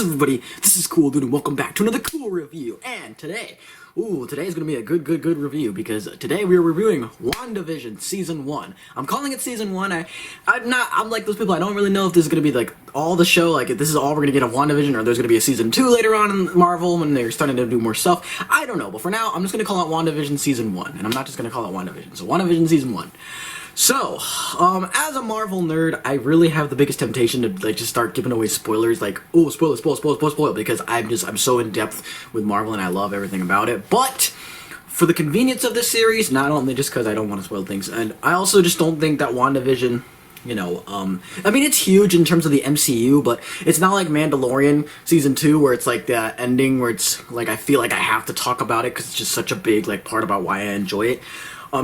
What's up, everybody? This is Cool Dude, and welcome back to another cool review. And today's gonna be a good review, because today we are reviewing WandaVision Season 1. I'm calling it Season 1. I'm like those people, I don't really know if this is gonna be like all the show, like if this is all we're gonna get of WandaVision, or there's gonna be a Season 2 later on in Marvel when they're starting to do more stuff. I don't know, but for now, I'm just gonna call it WandaVision Season 1, and I'm not just gonna call it WandaVision. So WandaVision Season 1. So, as a Marvel nerd, I really have the biggest temptation to like just start giving away spoilers, like, oh, spoil, because I'm so in depth with Marvel and I love everything about it. But for the convenience of this series, not only just because I don't want to spoil things, and I also just don't think that WandaVision, I mean, it's huge in terms of the MCU, but it's not like Mandalorian Season 2, where it's like the ending where it's like I feel like I have to talk about it because it's just such a big like part about why I enjoy it.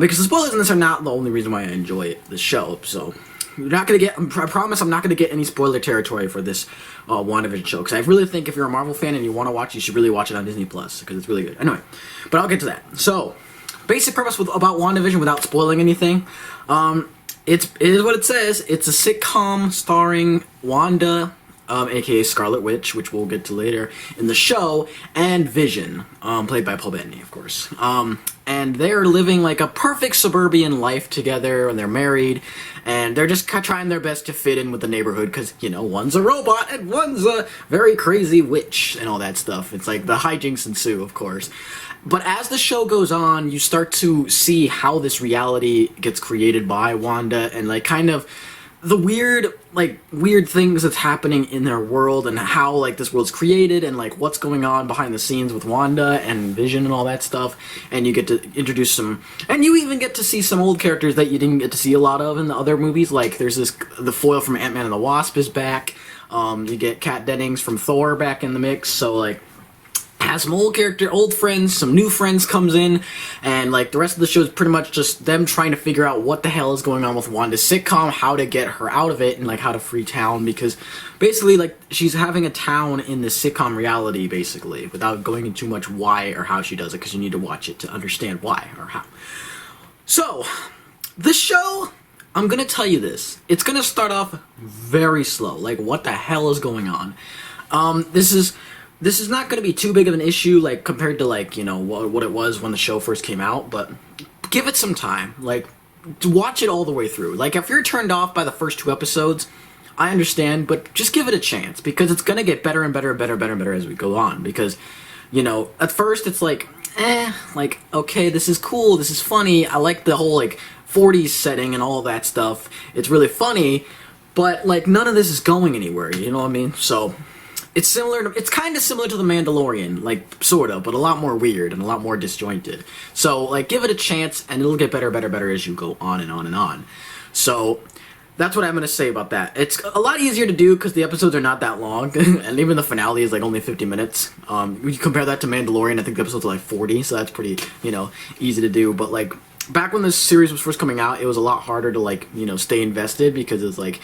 Because the spoilers in this are not the only reason why I enjoy the show, so you're not gonna get. I promise I'm not gonna get any spoiler territory for this WandaVision show, because I really think if you're a Marvel fan and you want to watch, you should really watch it on Disney Plus, because it's really good. Anyway, but I'll get to that. So, basic premise about WandaVision without spoiling anything. It is what it says. It's a sitcom starring Wanda, aka Scarlet Witch, which we'll get to later in the show, and Vision, played by Paul Bettany, of course. And they're living like a perfect suburban life together, and they're married, and they're just trying their best to fit in with the neighborhood, because, one's a robot, and one's a very crazy witch, and all that stuff. It's like the hijinks ensue, of course. But as the show goes on, you start to see how this reality gets created by Wanda, and like kind of the weird things that's happening in their world, and how like this world's created, and like what's going on behind the scenes with Wanda and Vision and all that stuff. And you get to introduce some, and you even get to see some old characters that you didn't get to see a lot of in the other movies. Like there's the foil from Ant-Man and the Wasp is back. You get Kat Dennings from Thor back in the mix. So like, has some old friends, some new friends comes in, and like the rest of the show is pretty much just them trying to figure out what the hell is going on with Wanda's sitcom, how to get her out of it, and like how to free town, because basically like she's having a town in this sitcom reality, basically, without going into too much why or how she does it, because you need to watch it to understand why or how. So, the show, I'm gonna tell you this, it's gonna start off very slow, like what the hell is going on? This is not going to be too big of an issue, like, compared to, like, what it was when the show first came out, but give it some time. Like, to watch it all the way through. Like, if you're turned off by the first 2 episodes, I understand, but just give it a chance, because it's going to get better and better as we go on, because, at first it's like, like, okay, this is cool, this is funny, I like the whole, like, 40s setting and all that stuff, it's really funny, but, like, none of this is going anywhere, you know what I mean? So it's kind of similar to The Mandalorian, like, sort of, but a lot more weird and a lot more disjointed. So, like, give it a chance, and it'll get better as you go on and on and on. So, that's what I'm going to say about that. It's a lot easier to do, because the episodes are not that long, and even the finale is, like, only 50 minutes. You compare that to Mandalorian, I think the episodes are, like, 40, so that's pretty, easy to do. But, like, back when this series was first coming out, it was a lot harder to, like, stay invested, because it's, like,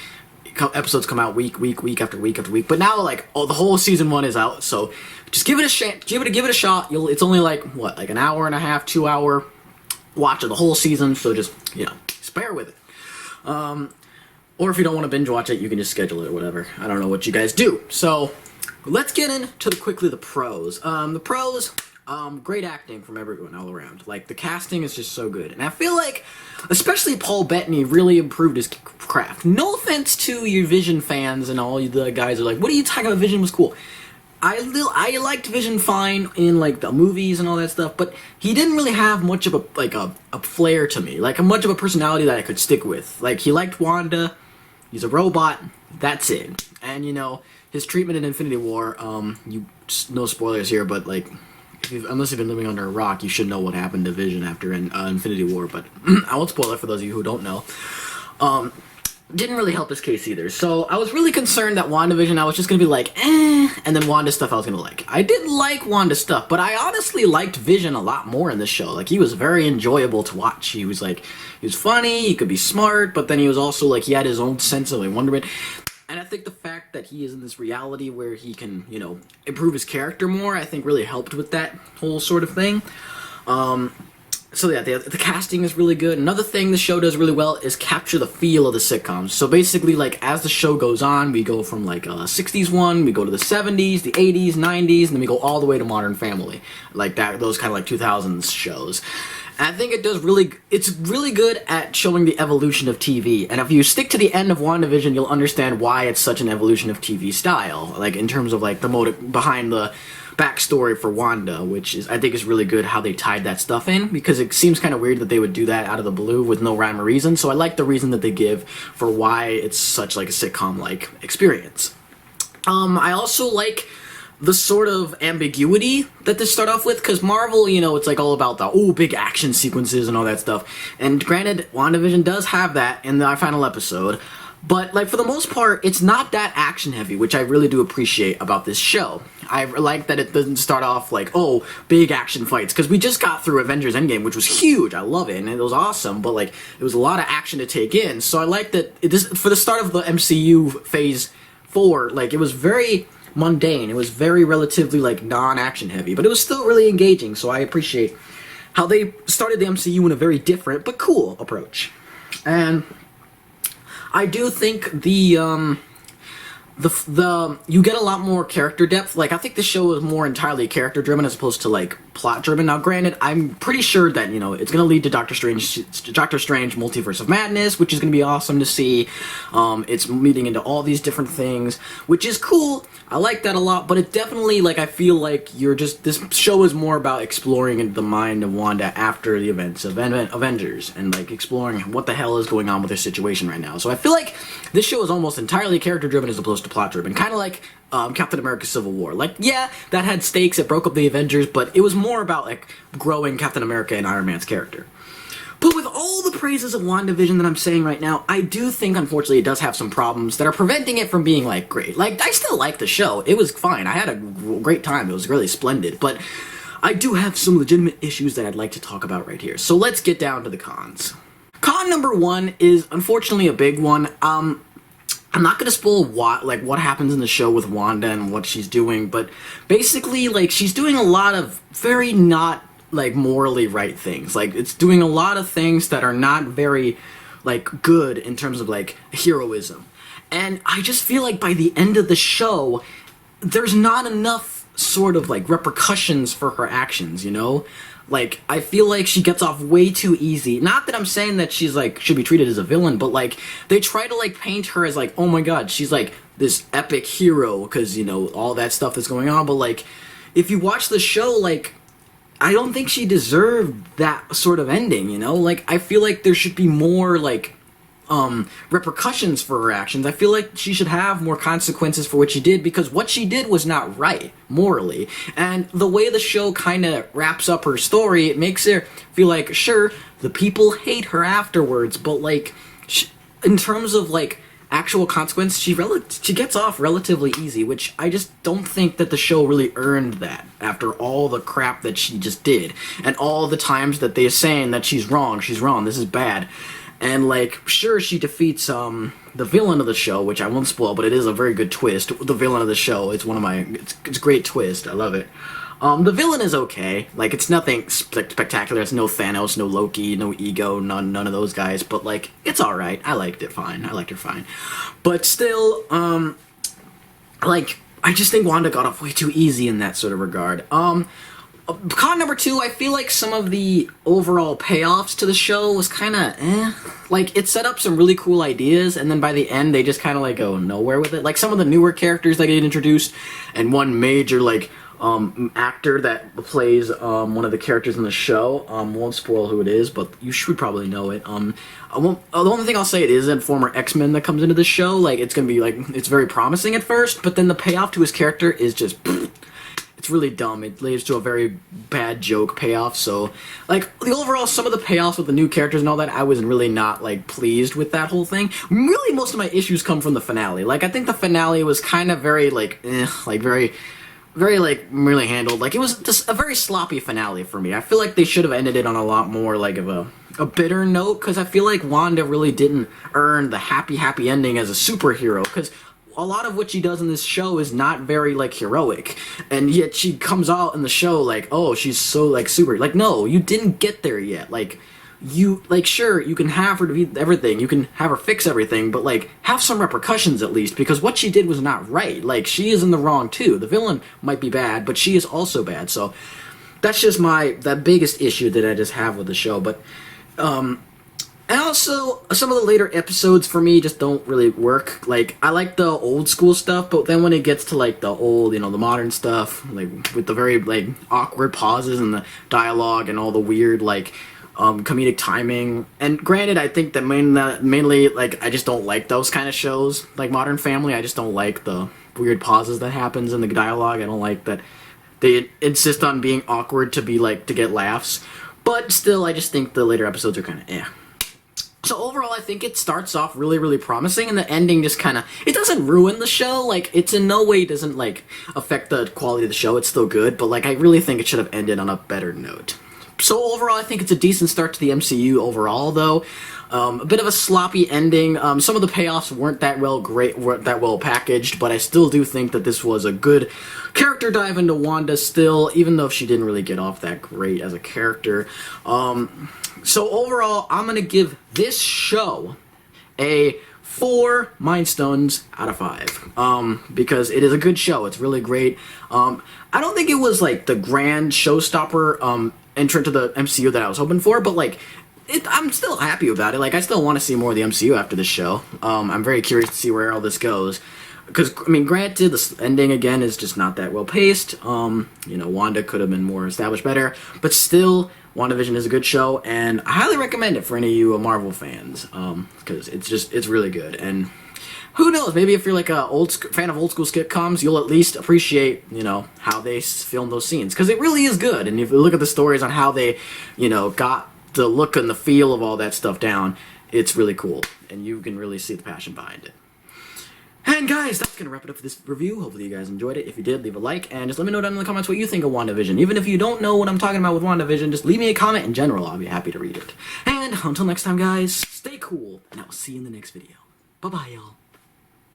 episodes come out week after week. But now, like, the whole Season 1 is out, so just give it a shot. Give it a shot. It's only like what, like an hour and a half, 2 hour watch of the whole season. So just just bear with it. Or if you don't want to binge watch it, you can just schedule it or whatever. I don't know what you guys do. So let's get into the pros. The pros. Great acting from everyone all around. Like, the casting is just so good. And I feel like, especially Paul Bettany, really improved his craft. No offense to your Vision fans, and all the guys are like, what are you talking about, Vision was cool. I liked Vision fine in, like, the movies and all that stuff, but he didn't really have much of a flair to me. Like, much of a personality that I could stick with. Like, he liked Wanda, he's a robot, that's it. And, his treatment in Infinity War, no spoilers here, but, like, unless you've been living under a rock, you should know what happened to Vision after Infinity War, but I won't spoil it for those of you who don't know. Didn't really help his case either. So I was really concerned that WandaVision, I was just going to be like, and then Wanda stuff I was going to like. I did like Wanda stuff, but I honestly liked Vision a lot more in this show. Like, he was very enjoyable to watch. He was funny, he could be smart, but then he was also, like, he had his own sense of wonderment. And I think the fact that he is in this reality where he can, improve his character more, I think really helped with that whole sort of thing. So yeah, the casting is really good. Another thing the show does really well is capture the feel of the sitcoms. So basically, like, as the show goes on, we go from like 60s one, we go to the 70s, the 80s, 90s, and then we go all the way to Modern Family, like that. Those kind of like 2000s shows. And I think it's really good at showing the evolution of TV. And if you stick to the end of WandaVision, you'll understand why it's such an evolution of TV style. Like, in terms of like the motive behind the backstory for Wanda, which is, I think, is really good how they tied that stuff in, because it seems kind of weird that they would do that out of the blue with no rhyme or reason. So I like the reason that they give for why it's such like a sitcom-like experience. I also like the sort of ambiguity that they start off with, because Marvel, you know, it's like all about the big action sequences and all that stuff. And granted, WandaVision does have that in the final episode, but like for the most part, it's not that action heavy, which I really do appreciate about this show. I like that it doesn't start off like, big action fights, because we just got through Avengers Endgame, which was huge. I love it, and it was awesome, but like it was a lot of action to take in. So I like that for the start of the MCU Phase 4, like it was very mundane. It was very relatively like non-action heavy, but it was still really engaging. So I appreciate how they started the MCU in a very different but cool approach. And I do think the you get a lot more character depth. Like, I think the show is more entirely character driven as opposed to like plot driven. Now, granted, I'm pretty sure that, you know, it's gonna lead to Doctor Strange Multiverse of Madness, which is gonna be awesome to see. It's leading into all these different things, which is cool. I like that a lot, but it definitely, like, I feel like this show is more about exploring the mind of Wanda after the events of Avengers, and like exploring what the hell is going on with her situation right now. So I feel like this show is almost entirely character driven as opposed to plot driven, kind of like Captain America Civil War. Like, yeah, that had stakes, it broke up the Avengers, but it was more about like growing Captain America and Iron Man's character. But with all the praises of WandaVision that I'm saying right now, I do think, unfortunately, it does have some problems that are preventing it from being, like, great. Like, I still like the show. It was fine. I had a great time. It was really splendid. But I do have some legitimate issues that I'd like to talk about right here. So let's get down to the cons. Con number one is, unfortunately, a big one. I'm not gonna spoil what happens in the show with Wanda and what she's doing, but basically, like, she's doing a lot of very not, like, morally right things. Like, it's doing a lot of things that are not very, like, good in terms of, like, heroism. And I just feel like by the end of the show, there's not enough sort of, like, repercussions for her actions, you know? Like, I feel like she gets off way too easy. Not that I'm saying that she's, like, should be treated as a villain, but, like, they try to, like, paint her as, like, oh my god, she's, like, this epic hero, because, you know, all that stuff that's going on, but, like, if you watch the show, like, I don't think she deserved that sort of ending, you know? Like, I feel like there should be more, like, repercussions for her actions. I feel like she should have more consequences for what she did, because what she did was not right, morally. And the way the show kind of wraps up her story, it makes her feel like, sure, the people hate her afterwards, but, like, in terms of, like, actual consequence, she gets off relatively easy, which I just don't think that the show really earned that after all the crap that she just did, and all the times that they're saying that she's wrong, this is bad. And, like, sure, she defeats the villain of the show, which I won't spoil, but it is a very good twist. The villain of the show, it's a great twist, I love it. The villain is okay. Like, it's nothing spectacular. It's no Thanos, no Loki, no Ego, none of those guys. But, like, it's alright. I liked it fine. I liked her fine. But still, like, I just think Wanda got off way too easy in that sort of regard. Con number two, I feel like some of the overall payoffs to the show was kind of Like, it set up some really cool ideas, and then by the end, they just kind of, like, go nowhere with it. Like, some of the newer characters that get introduced, and one major, like, actor that plays one of the characters in the show. Won't spoil who it is, but you should probably know it. The only thing I'll say, it is a former X-Men that comes into the show. Like, it's gonna be, like, it's very promising at first, but then the payoff to his character is just it's really dumb. It leads to a very bad joke payoff. So, like, the overall, some of the payoffs with the new characters and all that, I was really not, like, pleased with that whole thing. Really, most of my issues come from the finale. Like, I think the finale was kind of very, like, very, like, really handled. Like, it was just a very sloppy finale for me. I feel like they should have ended it on a lot more, like, of a bitter note, because I feel like Wanda really didn't earn the happy ending as a superhero, because a lot of what she does in this show is not very like heroic, and yet she comes out in the show like, oh, she's so like super. Like, no, you didn't get there yet. Like, you like, sure, you can have her do everything, you can have her fix everything, but like have some repercussions at least, because what she did was not right. Like, she is in the wrong too. The villain might be bad, but she is also bad. So that's just that biggest issue that I just have with the show. But and also, some of the later episodes for me just don't really work. Like, I like the old school stuff, but then when it gets to, like, the old, you know, the modern stuff, like, with the very, like, awkward pauses and the dialogue and all the weird, like, comedic timing. And granted, I think that mainly, like, I just don't like those kind of shows. Like Modern Family, I just don't like the weird pauses that happens in the dialogue. I don't like that they insist on being awkward to be, like, to get laughs. But still, I just think the later episodes are kind of eh. So overall, I think it starts off really, really promising, and the ending just kind of, it doesn't ruin the show. Like, it's in no way doesn't, like, affect the quality of the show. It's still good, but, like, I really think it should have ended on a better note. So overall, I think it's a decent start to the MCU overall, though. A bit of a sloppy ending. Some of the payoffs weren't that well packaged, but I still do think that this was a good character dive into Wanda still, even though she didn't really get off that great as a character. So overall, I'm going to give this show a 4 Mind Stones out of 5. Because it is a good show. It's really great. I don't think it was, like, the grand showstopper entrant to the MCU that I was hoping for, but, like, I'm still happy about it. Like, I still want to see more of the MCU after this show. I'm very curious to see where all this goes. Because, I mean, granted, the ending, again, is just not that well paced. You know, Wanda could have been more established better. But still, WandaVision is a good show, and I highly recommend it for any of you Marvel fans. Because it's really good. And who knows, maybe if you're like a fan of old school sitcoms, you'll at least appreciate, you know, how they film those scenes. Because it really is good. And if you look at the stories on how they, you know, got the look and the feel of all that stuff down, it's really cool. And you can really see the passion behind it. And guys, that's going to wrap it up for this review. Hopefully you guys enjoyed it. If you did, leave a like, and just let me know down in the comments what you think of WandaVision. Even if you don't know what I'm talking about with WandaVision, just leave me a comment in general. I'll be happy to read it. And until next time, guys, stay cool, and I will see you in the next video. Bye-bye, y'all.